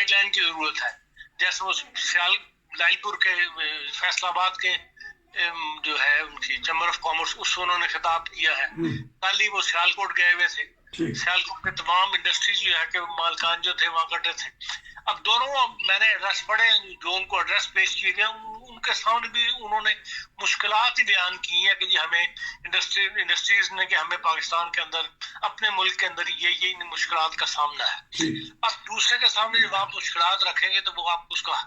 Guide line کی ضرورت ہے. جیسے وہ لائل پور کے فیصل آباد کے جو ہے ان کی چیمبر آف کامرس اس سے انہوں نے خطاب کیا ہے. کل ہی وہ سیالکوٹ گئے ہوئے تھے. سیالکوٹ کے تمام انڈسٹریز جو ہے کہ مالکان جو تھے وہاں کٹے تھے. اب دونوں میں نے ایڈریس پڑھے جو ان کو ایڈریس پیش کیے گئے ان کے سامنے بھی انہوں نے مشکلات ہی بیان کی ہیں کہ جی ہمیں انڈسٹریز نے کہ ہمیں پاکستان کے اندر اپنے ملک کے اندر یہی مشکلات کا سامنا ہے. اب دوسرے کے سامنے جب آپ مشکلات رکھیں گے تو وہ آپ اس کا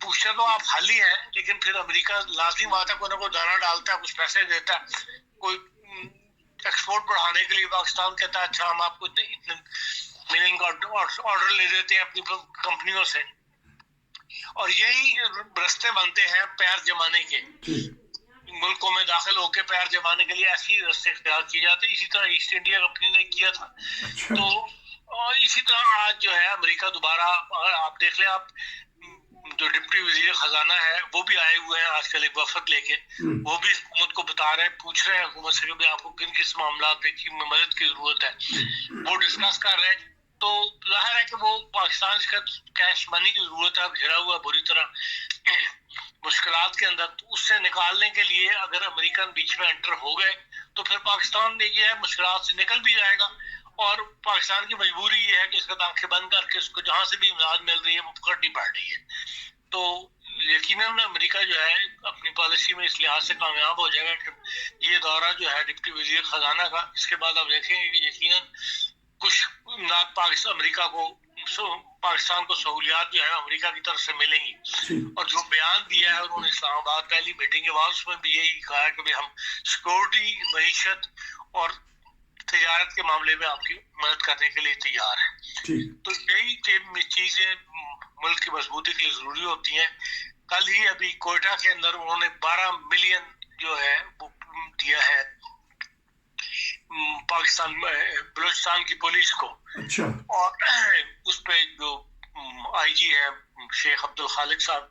پوچھتے تو آپ حل ہی ہیں, لیکن پھر امریکہ لازمی بات ہے کوئی نہ کوئی دانا ڈالتا ہے, کچھ پیسے دیتا ہے, کوئی ایکسپورٹ بڑھانے کے لیے پاکستان کہتا ہے اچھا ہم آپ کو اتنے ملین کا آرڈر لے دیتے ہیں اپنی کمپنیوں سے, اور یہی رستے بنتے ہیں پیر جمانے کے. ملکوں میں داخل ہو کے پیر جمانے کے لیے ایسی رستے اختیار کیے جاتے ہیں. اسی طرح ایسٹ انڈیا کمپنی نے کیا تھا. تو اسی طرح آج جو ہے امریکہ دوبارہ, آپ دیکھ لیں, آپ جو ڈپٹی وزیر خزانہ ہے وہ بھی آئے ہوئے ہیں آج کل ایک وفد لے کے, وہ بھی حکومت کو بتا رہے ہیں, پوچھ رہے ہیں حکومت سے کہ آپ کو کن کس معاملات میں مدد کی ضرورت ہے, وہ ڈسکس کر رہے ہیں. تو ظاہر ہے کہ وہ پاکستان کا کیش منی کی ضرورت ہے, اب گھرا ہوا بری طرح مشکلات کے اندر. تو اس سے نکالنے کے لیے اگر امریکن بیچ میں انٹر ہو گئے تو پھر پاکستان یہ ہے مشکلات سے نکل بھی جائے گا, اور پاکستان کی مجبوری یہ ہے کہ اس کا آنکھیں بند کر کے اس کو جہاں سے بھی امداد مل رہی ہے وہ پکڑنی پڑ رہی ہے. تو یقیناً امریکہ جو ہے اپنی پالیسی میں اس لحاظ سے کامیاب ہو جائے گا کہ یہ دورہ جو ہے ڈپٹی وزیر خزانہ کا, اس کے بعد آپ دیکھیں گے کہ یقیناً کچھ امداد امریکہ کو پاکستان کو سہولیات جو ہے امریکہ کی طرف سے ملیں گی. اور جو بیان دیا ہے انہوں نے اسلام آباد پہلی میٹنگ کے بعد اس میں بھی یہی کہا ہے کہ ہم سیکورٹی, معیشت اور تجارت کے معاملے میں آپ کی مدد کرنے کے لیے تیار ہیں. تو یہی چیزیں ملک کی مضبوطی کے لیے ضروری ہوتی ہیں. کل ہی ابھی کوئٹہ کے اندر انہوں نے 12 ملین جو ہے وہ دیا ہے پاکستان بلوچستان کی پولیس کو. اور اس پہ جو آئی جی ہے شیخ عبد الخالق صاحب,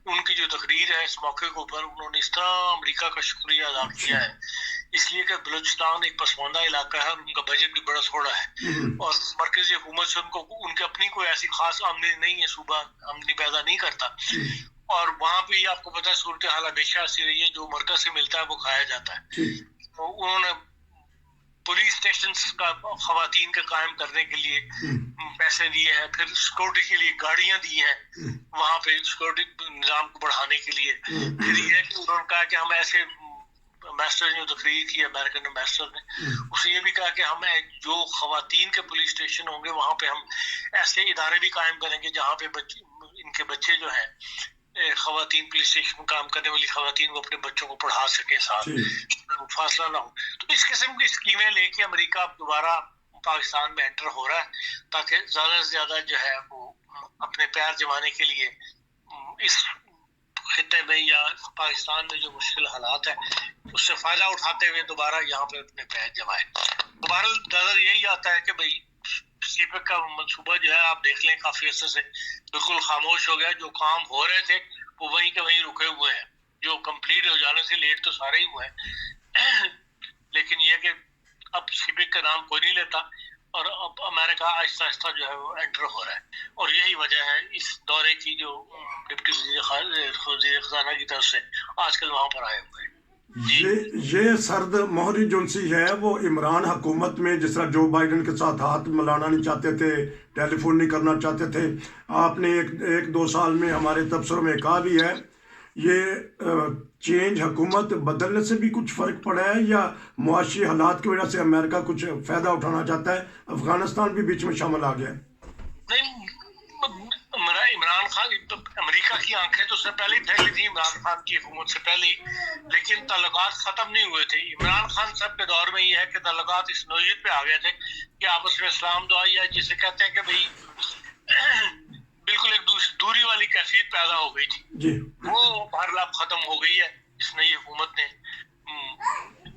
ان کی جو تقریر ہے اس موقع کے اوپر انہوں نے اس طرح امریکہ کا شکریہ ادا کیا ہے, اس لیے کہ بلوچستان ایک پسماندہ علاقہ ہے اور ان کا بجٹ بھی بڑا تھوڑا ہے, اور مرکزی حکومت سے ان کی اپنی کوئی ایسی خاص آمدنی نہیں ہے, صوبہ آمدنی پیدا نہیں کرتا, اور وہاں پہ آپ کو پتہ ہے صورتحال ہمیشہ ایسی رہی ہے, جو مرکز سے ملتا ہے وہ کھایا جاتا ہے. تو انہوں نے پولیس اسٹیشنز کا خواتین کا قائم کرنے کے لیے پیسے دیے ہیں, پھر سیکورٹی کے لیے گاڑیاں دی ہیں وہاں پہ سیکورٹی نظام کو بڑھانے کے لیے. پھر یہ کہ انہوں نے کہا کہ ہم ایسے امبیسڈر نے تقریر کی, امریکن امبیسڈر نے اسے یہ بھی کہا کہ ہم جو خواتین کے پولیس اسٹیشن ہوں گے وہاں پہ ہم ایسے ادارے بھی قائم کریں گے جہاں پہ ان کے بچے جو ہیں خواتین پولیس اسٹیشن میں کام کرنے والی خواتین وہ اپنے بچوں کو پڑھا سکیں, ساتھ فاصلہ نہ ہو. تو اس قسم کی اسکیمیں لے کے امریکہ اب دوبارہ پاکستان میں انٹر ہو رہا ہے تاکہ زیادہ سے زیادہ جو ہے وہ اپنے پیر جمانے کے لیے اس خطے میں یا پاکستان میں جو مشکل حالات ہیں اس سے فائدہ اٹھاتے ہوئے دوبارہ یہاں پہ اپنے پیر جمائے. دوبارہ نظر یہی آتا ہے کہ بھائی سی پیک کا منصوبہ جو ہے آپ دیکھ لیں کافی عرصے سے بالکل خاموش ہو گیا. جو کام ہو رہے تھے وہ وہیں کے وہیں رکے ہوئے ہیں, جو کمپلیٹ ہو جانے سے لیٹ تو سارے ہی ہوئے ہیں, لیکن یہ کہ اب سی پیک کا نام کوئی نہیں لیتا اور اب امریکہ آہستہ آہستہ جو ہے وہ انٹر ہو رہا ہے. اور یہی وجہ ہے اس دورے کی جو ڈپٹی وزیر خزانہ کی طرف سے آج کل وہاں پر آئے ہوئے ہیں. یہ سرد مہری جنسی ہے وہ عمران حکومت میں جس طرح جو بائیڈن کے ساتھ ہاتھ ملانا نہیں چاہتے تھے, ٹیلی فون نہیں کرنا چاہتے تھے, آپ نے ایک دو سال میں ہمارے تبصروں میں کہا بھی ہے, یہ چینج حکومت بدلنے سے بھی کچھ فرق پڑا ہے یا معاشی حالات کی وجہ سے امریکہ کچھ فائدہ اٹھانا چاہتا ہے, افغانستان بھی بیچ میں شامل آ گیا؟ نہیں, عمران خان امریکہ کی آنکھیں تو اس سے پہلے ہی پھیلی تھی عمران خان کی حکومت سے پہلے ہی, لیکن تعلقات ختم نہیں ہوئے تھے. عمران خان صاحب کے دور میں یہ ہے کہ تعلقات اس نوعیت پہ آ گئے تھے کہ آپس میں اسلام دعائی ہے جسے کہتے ہیں کہ بھائی بالکل ایک دوری والی کیفیت پیدا ہو گئی تھی, وہ بہرحال اب ختم ہو گئی ہے. اس نئی حکومت نے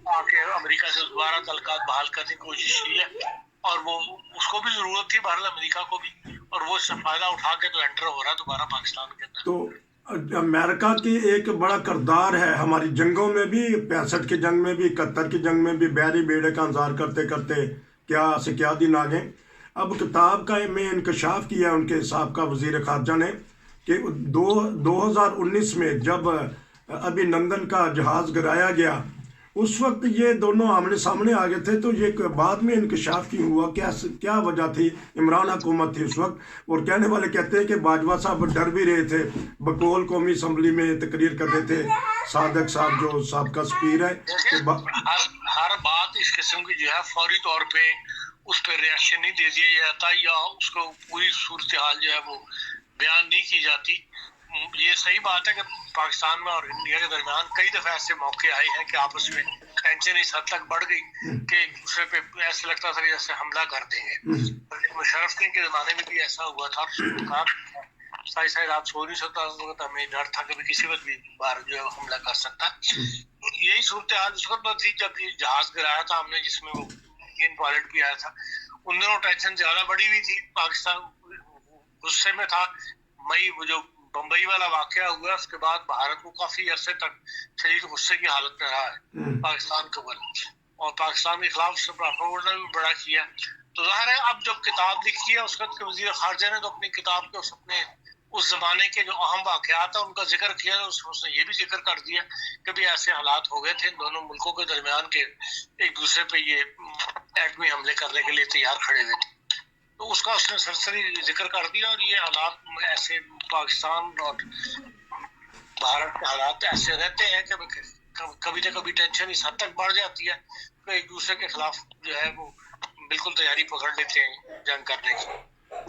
آ کے امریکہ سے دوبارہ تعلقات بحال کرنے کی کوشش کی ہے, اور وہ اس کو بھی ضرورت تھی بہرحال امریکہ کو بھی, اور وہ اس سے فائدہ اٹھا کے تو انٹر ہو رہا ہے دوبارہ پاکستان کے اندر. تو امریکہ کی ایک بڑا کردار ہے ہماری جنگوں میں بھی, 65 کی جنگ میں بھی, 71 کی جنگ میں بھی, بیری بیڑے کا انتظار کرتے کرتے کیا سے کیا دن آ گئے. اب کتاب کا میں انکشاف کیا ان کے سابقہ وزیر خارجہ نے کہ 2019 میں جب ابھی نندن کا جہاز گرایا گیا اس وقت یہ دونوں آمنے سامنے آ گئے تھے، تو یہ بعد میں انکشاف کیوں ہوا، کیا وجہ تھی؟ عمران حکومت تھی اس وقت، اور کہنے والے کہتے ہیں کہ باجوہ صاحب ڈر بھی رہے تھے، بقول قومی اسمبلی میں تقریر کر رہے تھے صادق صاحب جو سابقہ سپیر ہے ہر بات اس قسم کی جو ہے فوری طور پہ اس پہ ریئیکشن نہیں دے دیا جاتا یا اس کو پوری صورتحال جو ہے وہ بیان نہیں کی جاتی. یہ صحیح بات ہے کہ پاکستان میں اور انڈیا کے درمیان کئی دفعہ ایسے موقع آئے ہیں کہ آپس میں ٹینشن اس حد تک بڑھ گئی کہ ایک دوسرے پہ ایسے لگتا تھا کہ جیسے حملہ کر دیں گے. مشرف کے زمانے میں بھی ایسا ہوا تھا، سائی رات سو نہیں سکتا، ہمیں ڈر تھا کہ کسی وقت بھی باہر جو ہے حملہ کر سکتا. یہی صورتحال اس وقت تھی جب یہ جہاز گرایا تھا ہم نے، جس میں وہ انڈین پائلٹ بھی آیا تھا. ان دنوں ٹینشن زیادہ بڑی ہوئی تھی، پاکستان غصے میں تھا. مئی وہ جو بمبئی والا واقعہ ہوا اس کے بعد بھارت کو کافی عرصے تک شدید غصے کی حالت میں رہا ہے پاکستان کے اوپر، اور پاکستان کے خلاف اس نے پراپیگنڈا بھی بڑا کیا. تو ظاہر ہے اب جب کتاب لکھی ہے اس وقت کے وزیر خارجہ نے تو اپنی کتاب کے اس زمانے کے جو اہم واقعات ہیں ان کا ذکر کیا، اس نے یہ بھی ذکر کر دیا کہ بھی ایسے حالات ہو گئے تھے دونوں ملکوں کے درمیان کے ایک دوسرے پہ یہ ایٹمی حملے کرنے کے لیے تیار کھڑے ہوئے تھے. تو اس کا اس نے سرسری ذکر کر دیا، اور یہ حالات ایسے پاکستان اور بھارت کے حالات ایسے رہتے ہیں کہ کبھی نہ کبھی ٹینشن اس حد تک بڑھ جاتی ہے کہ ایک دوسرے کے خلاف جو ہے وہ بالکل تیاری پکڑ لیتے ہیں جنگ کرنے کی.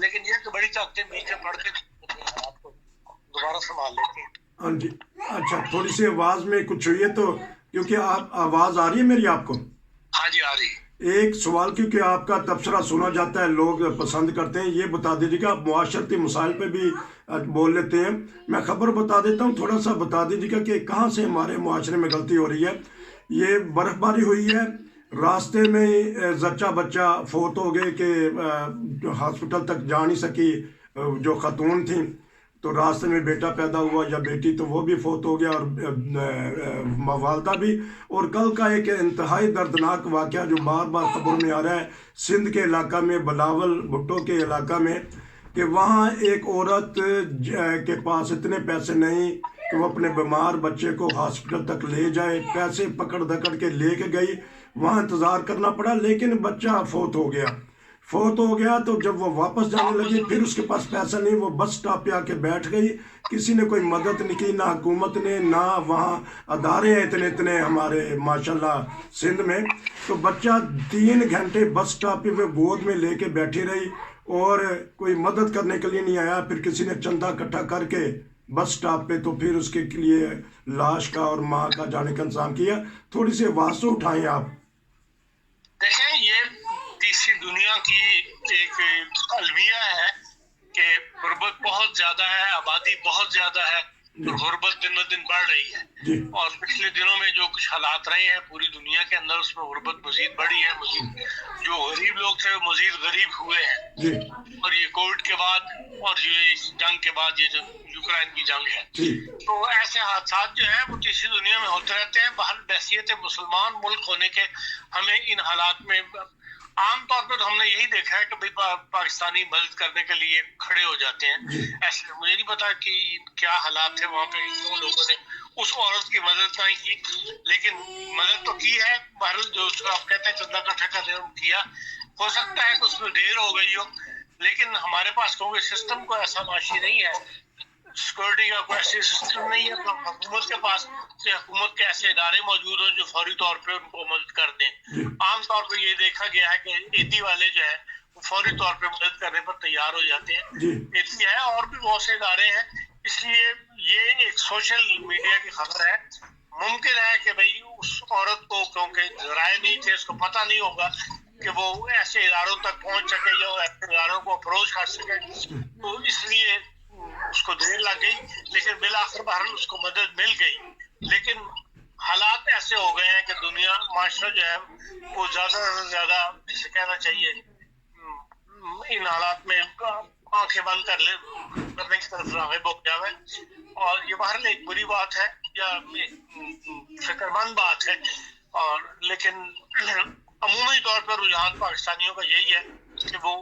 لیکن یہ کہ بڑی طاقتیں بیچ میں پڑھ کے دوبارہ سنبھال لیتے ہیں. ہاں جی، اچھا تھوڑی سی آواز میں کچھ ہوئی ہے تو، کیونکہ آپ آواز آ رہی ہے میری آپ کو؟ ہاں جی آ رہی ہے. ایک سوال، کیونکہ آپ کا تبصرہ سنا جاتا ہے، لوگ پسند کرتے ہیں، یہ بتا دیجیے گا. آپ معاشرتی مسائل پہ بھی بول لیتے ہیں، میں خبر بتا دیتا ہوں، تھوڑا سا بتا دیجیے گا کہ کہاں سے ہمارے معاشرے میں غلطی ہو رہی ہے. یہ برف باری ہوئی ہے، راستے میں زچہ بچہ فوت ہو گئے کہ ہاسپٹل تک جا نہیں سکی جو خاتون تھیں، تو راستے میں بیٹا پیدا ہوا یا بیٹی، تو وہ بھی فوت ہو گیا، اور والدہ بھی. اور کل کا ایک انتہائی دردناک واقعہ جو بار بار خبر میں آ رہا ہے سندھ کے علاقہ میں، بلاول بھٹو کے علاقہ میں، کہ وہاں ایک عورت کے پاس اتنے پیسے نہیں کہ وہ اپنے بیمار بچے کو ہاسپٹل تک لے جائے، پیسے پکڑ دکڑ کے لے کے گئی، وہاں انتظار کرنا پڑا، لیکن بچہ فوت ہو گیا. تو جب وہ واپس جانے لگی پھر اس کے پاس پیسہ نہیں، وہ بس سٹاپ پہ آ کے بیٹھ گئی. کسی نے کوئی مدد نہیں کی، نہ حکومت نے، نہ وہاں ادارے ہیں اتنے ہمارے ماشاءاللہ سندھ میں. تو بچہ 3 گھنٹے بس سٹاپ پہ گود میں لے کے بیٹھی رہی اور کوئی مدد کرنے کے لیے نہیں آیا. پھر کسی نے چندہ اکٹھا کر کے بس سٹاپ پہ تو پھر اس کے لیے لاش کا اور ماں کا جانے کا انتظام کیا. تھوڑی سی آواز تو اٹھائیں آپ. دیکھیں یہ تیسری دنیا کی ایک المیہ ہے کہ غربت بہت زیادہ ہے، آبادی بہت زیادہ ہے، اور غربت دن بہ دن بڑھ رہی ہے. اور پچھلے دنوں میں جو کچھ حالات رہے ہیں پوری دنیا کے اندر اس میں غربت مزید بڑھی ہے، مزید جو غریب لوگ تھے وہ مزید غریب ہوئے ہیں. اور یہ کووڈ کے بعد اور یہ جنگ کے بعد یہ جو یوکرائن کی جنگ ہے، تو ایسے حادثات جو ہیں وہ تیسری دنیا میں ہوتے رہتے ہیں. بحیثیت مسلمان ملک ہونے کے ہمیں ان حالات میں عام طور پہ تو ہم نے یہی دیکھا ہے کہ پاکستانی مدد کرنے کے لیے کھڑے ہو جاتے ہیں. ایسے مجھے نہیں پتا کہ کیا حالات تھے وہاں پہ، کیوں لوگوں نے اس عورت کی مدد نہیں کی، لیکن مدد تو کی ہے. بہرحال جو آپ کہتے ہیں چندہ اکٹھا کرنے کیا، ہو سکتا ہے کہ اس میں دیر ہو گئی ہو، لیکن ہمارے پاس کیونکہ سسٹم کو ایسا معاشی نہیں ہے، سیکورٹی کا کوئی ایسی سسٹم نہیں ہے، حکومت کے پاس حکومت کے ایسے ادارے موجود ہیں جو فوری طور پہ ان کو مدد کر دیں. عام طور پہ یہ دیکھا گیا ہے کہ ایدی والے جو ہے وہ فوری طور پہ مدد کرنے پر تیار ہو جاتے ہیں. ایدی ہے اور بھی بہت سے ادارے ہیں. اس لیے یہ ایک سوشل میڈیا کی خبر ہے. ممکن ہے کہ بھئی اس عورت کو کیونکہ ذرائع نہیں تھے، اس کو پتہ نہیں ہوگا کہ وہ ایسے اداروں تک پہنچ سکے یا ایسے اداروں کو اپروچ کر سکے، تو اس لیے اس کو دیر لگ گئی، لیکن بالآخر بہرحال اس کو مدد مل گئی. لیکن حالات ایسے ہو گئے ہیں کہ دنیا معاشرہ جو ہے وہ زیادہ سے زیادہ جسے کہنا چاہیے ان حالات میں آنکھیں بند کرنے کی طرف راغب ہو گیا ہے. اور یہ بہرحال ایک بری بات ہے یا فکر مند بات ہے، اور لیکن عمومی طور پر رجحان پاکستانیوں کا یہی ہے کہ وہ